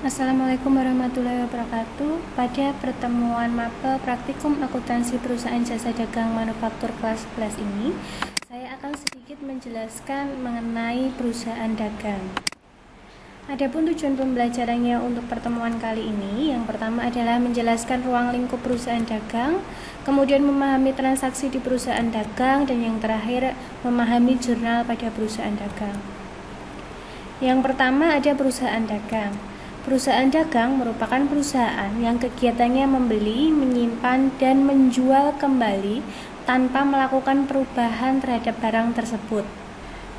Assalamualaikum warahmatullahi wabarakatuh. Pada pertemuan mapel praktikum akuntansi perusahaan jasa dagang manufaktur kelas 11 ini, saya akan sedikit menjelaskan mengenai perusahaan dagang. Adapun tujuan pembelajarannya untuk pertemuan kali ini, yang pertama adalah menjelaskan ruang lingkup perusahaan dagang, kemudian memahami transaksi di perusahaan dagang, dan yang terakhir memahami jurnal pada perusahaan dagang. Yang pertama ada perusahaan dagang. Perusahaan dagang merupakan perusahaan yang kegiatannya membeli, menyimpan, dan menjual kembali tanpa melakukan perubahan terhadap barang tersebut.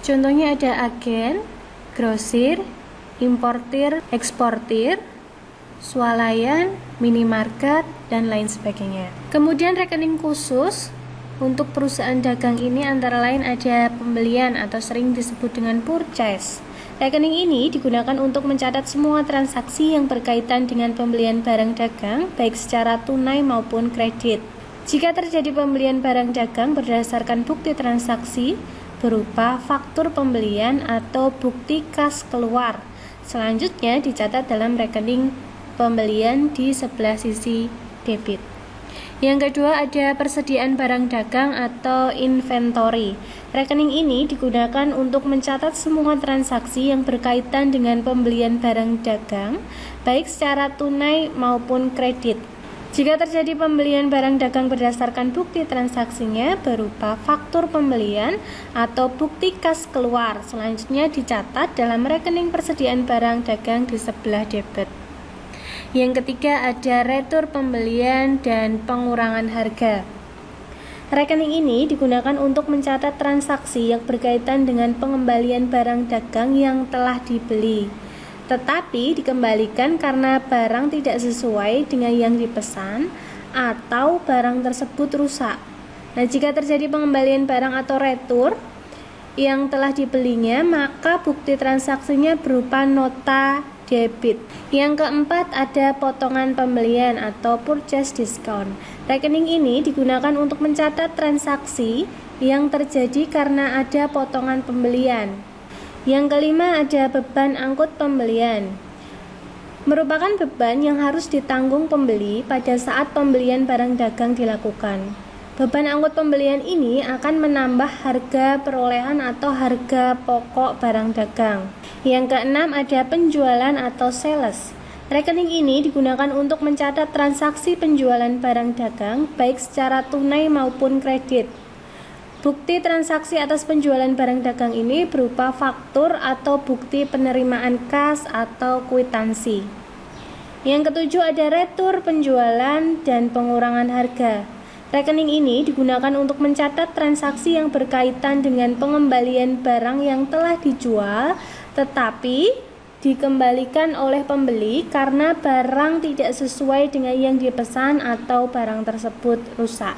Contohnya ada agen, grosir, importir, eksportir, swalayan, minimarket, dan lain sebagainya. Kemudian rekening khusus untuk perusahaan dagang ini antara lain ada pembelian atau sering disebut dengan purchase. Rekening ini digunakan untuk mencatat semua transaksi yang berkaitan dengan pembelian barang dagang, baik secara tunai maupun kredit. Jika terjadi pembelian barang dagang berdasarkan bukti transaksi berupa faktur pembelian atau bukti kas keluar, selanjutnya dicatat dalam rekening pembelian di sebelah sisi debit. Yang kedua ada persediaan barang dagang atau inventory. Rekening ini digunakan untuk mencatat semua transaksi yang berkaitan dengan pembelian barang dagang, baik secara tunai maupun kredit. Jika terjadi pembelian barang dagang berdasarkan bukti transaksinya berupa faktur pembelian atau bukti kas keluar, selanjutnya dicatat dalam rekening persediaan barang dagang di sebelah debit. Yang ketiga ada retur pembelian dan pengurangan harga. Rekening ini digunakan untuk mencatat transaksi yang berkaitan dengan pengembalian barang dagang yang telah dibeli, tetapi dikembalikan karena barang tidak sesuai dengan yang dipesan atau barang tersebut rusak. Nah, jika terjadi pengembalian barang atau retur yang telah dibelinya, maka bukti transaksinya berupa nota debit. Yang keempat ada potongan pembelian atau purchase discount. Rekening ini digunakan untuk mencatat transaksi yang terjadi karena ada potongan pembelian. Yang kelima ada beban angkut pembelian. Merupakan beban yang harus ditanggung pembeli pada saat pembelian barang dagang dilakukan. Beban angkut pembelian ini akan menambah harga perolehan atau harga pokok barang dagang. Yang keenam ada penjualan atau sales. Rekening ini digunakan untuk mencatat transaksi penjualan barang dagang baik secara tunai maupun kredit. Bukti transaksi atas penjualan barang dagang ini berupa faktur atau bukti penerimaan kas atau kwitansi. Yang ketujuh ada retur penjualan dan pengurangan harga. Rekening ini digunakan untuk mencatat transaksi yang berkaitan dengan pengembalian barang yang telah dijual tetapi dikembalikan oleh pembeli karena barang tidak sesuai dengan yang dipesan atau barang tersebut rusak.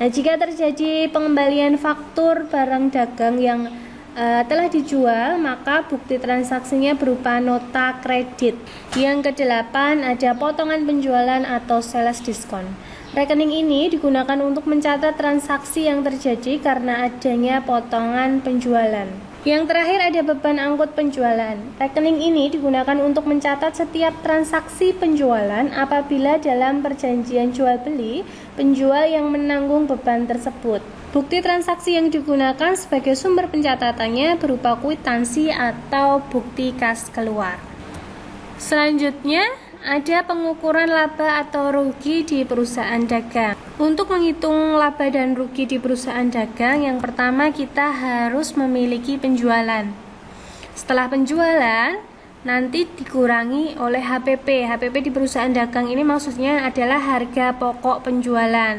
Nah, jika terjadi pengembalian faktur barang dagang yang telah dijual, maka bukti transaksinya berupa nota kredit. Yang kedelapan ada potongan penjualan atau sales discount. Rekening ini digunakan untuk mencatat transaksi yang terjadi karena adanya potongan penjualan. Yang terakhir ada beban angkut penjualan. Rekening ini digunakan untuk mencatat setiap transaksi penjualan apabila dalam perjanjian jual beli, penjual yang menanggung beban tersebut. Bukti transaksi yang digunakan sebagai sumber pencatatannya berupa kwitansi atau bukti kas keluar. Selanjutnya ada pengukuran laba atau rugi di perusahaan dagang. Untuk menghitung laba dan rugi di perusahaan dagang, yang pertama kita harus memiliki penjualan. Setelah penjualan, nanti dikurangi oleh HPP. HPP di perusahaan dagang ini maksudnya adalah harga pokok penjualan.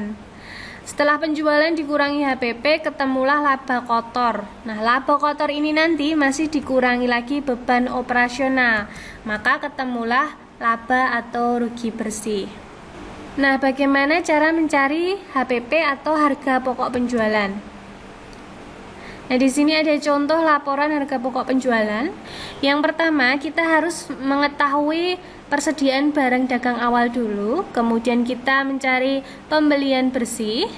Setelah penjualan dikurangi HPP, ketemulah laba kotor. Nah, laba kotor ini nanti masih dikurangi lagi beban operasional, maka ketemulah laba atau rugi bersih. Nah, bagaimana cara mencari HPP atau harga pokok penjualan? Nah, di sini ada contoh laporan harga pokok penjualan. Yang pertama, kita harus mengetahui persediaan barang dagang awal dulu, kemudian kita mencari pembelian bersih,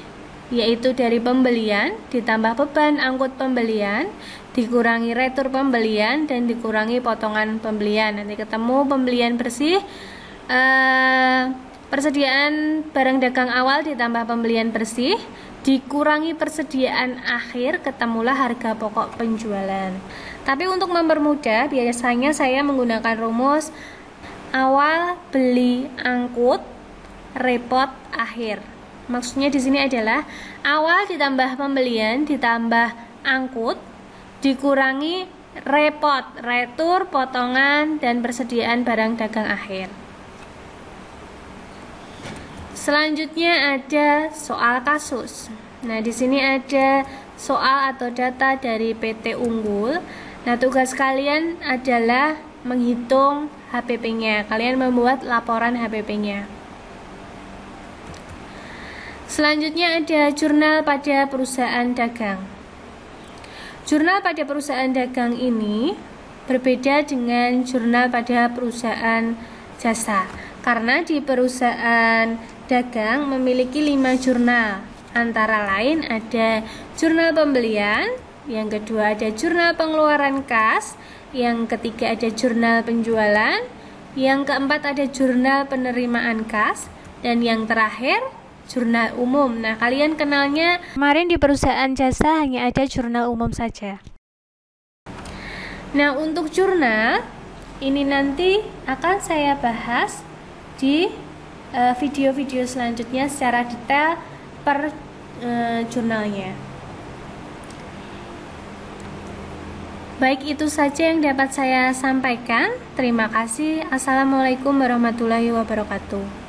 yaitu dari pembelian ditambah beban angkut pembelian dikurangi retur pembelian dan dikurangi potongan pembelian. Nanti ketemu pembelian bersih, persediaan barang dagang awal ditambah pembelian bersih dikurangi persediaan akhir, ketemulah harga pokok penjualan. Tapi untuk mempermudah, biasanya saya menggunakan rumus awal beli angkut repot akhir. Maksudnya di sini adalah awal ditambah pembelian ditambah angkut dikurangi repot, retur, potongan, dan persediaan barang dagang akhir. Selanjutnya ada soal kasus. Nah, di sini ada soal atau data dari PT Unggul. Nah, tugas kalian adalah menghitung HPP-nya. Kalian membuat laporan HPP-nya. Selanjutnya ada jurnal pada perusahaan dagang. Jurnal pada perusahaan dagang ini berbeda dengan jurnal pada perusahaan jasa, karena di perusahaan dagang memiliki 5 jurnal. Antara lain ada jurnal pembelian, yang kedua ada jurnal pengeluaran kas, yang ketiga ada jurnal penjualan, yang keempat ada jurnal penerimaan kas, dan yang terakhir jurnal umum. Nah, kalian kenalnya kemarin di perusahaan jasa hanya ada jurnal umum saja. Nah, untuk jurnal ini nanti akan saya bahas di video-video selanjutnya secara detail per jurnalnya. Baik, itu saja yang dapat saya sampaikan. Terima kasih. Assalamualaikum warahmatullahi wabarakatuh.